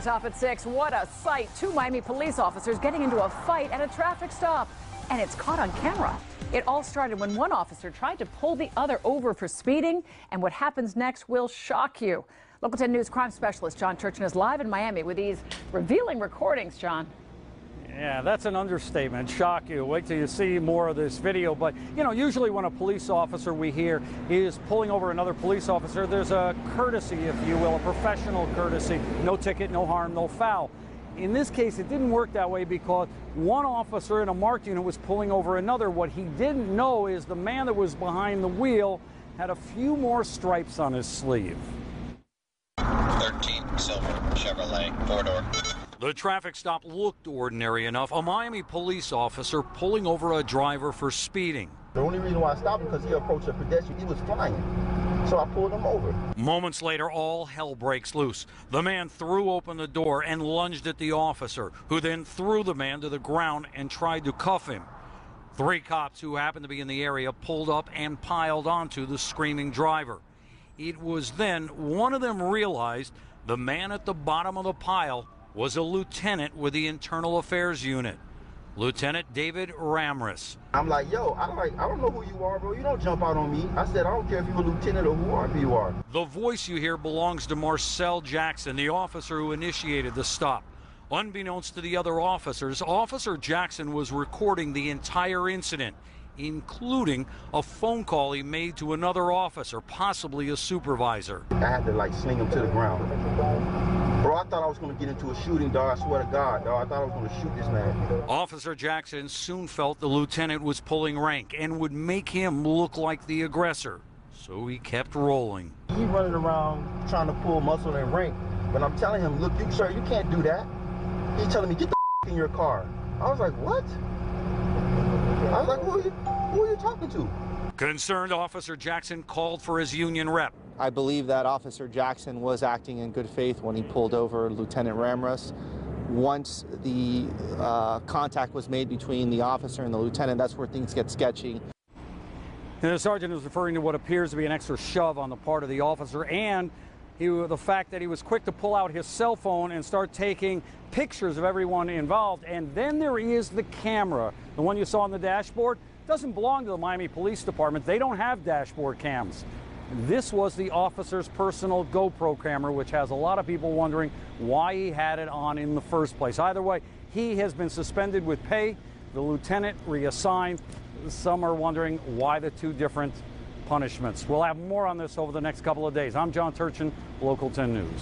Top at 6. What a sight. Two Miami police officers getting into a fight at a traffic stop. And it's caught on camera. It all started when one officer tried to pull the other over for speeding. And what happens next will shock you. Local 10 News crime specialist John Turchin is live in Miami with these revealing recordings, John. Yeah, that's an understatement. Shock you. Wait till you see more of this video. But, you know, usually when a police officer we hear is pulling over another police officer, there's a courtesy, if you will, a professional courtesy. No ticket, no harm, no foul. In this case, it didn't work that way because one officer in a marked unit was pulling over another. What he didn't know is the man that was behind the wheel had a few more stripes on his sleeve. 13 silver Chevrolet, four-door. The traffic stop looked ordinary enough. A Miami police officer pulling over a driver for speeding. The only reason why I stopped him because he approached a pedestrian. He was flying, so I pulled him over. Moments later, all hell breaks loose. The man threw open the door and lunged at the officer, who then threw the man to the ground and tried to cuff him. Three cops who happened to be in the area pulled up and piled onto the screaming driver. It was then one of them realized the man at the bottom of the pile was a lieutenant with the Internal Affairs Unit, Lieutenant David Ramris. I'm like, yo, I don't know who you are, bro. You don't jump out on me. I said, I don't care if you're a lieutenant or whoever you are. The voice you hear belongs to Marcel Jackson, the officer who initiated the stop. Unbeknownst to the other officers, Officer Jackson was recording the entire incident, including a phone call he made to another officer, possibly a supervisor. I had to sling him to the ground. Bro, I thought I was going to get into a shooting, dog. I swear to God, dog. I thought I was going to shoot this man. Officer Jackson soon felt the lieutenant was pulling rank and would make him look like the aggressor, so he kept rolling. He's running around trying to pull muscle and rank, but I'm telling him, look, sir, you can't do that. He's telling me, get the in your car. I was like, what? I was like, who are you talking to? Concerned, Officer Jackson called for his union rep. I believe that Officer Jackson was acting in good faith when he pulled over Lieutenant Ramris. Once the contact was made between the officer and the lieutenant, that's where things get sketchy. And the sergeant is referring to what appears to be an extra shove on the part of the officer and the fact that he was quick to pull out his cell phone and start taking pictures of everyone involved. And then there is the camera. The one you saw on the dashboard doesn't belong to the Miami Police Department. They don't have dashboard cams. This was the officer's personal GoPro camera, which has a lot of people wondering why he had it on in the first place. Either way, he has been suspended with pay. The lieutenant reassigned. Some are wondering why the two different punishments. We'll have more on this over the next couple of days. I'm John Turchin, Local 10 News.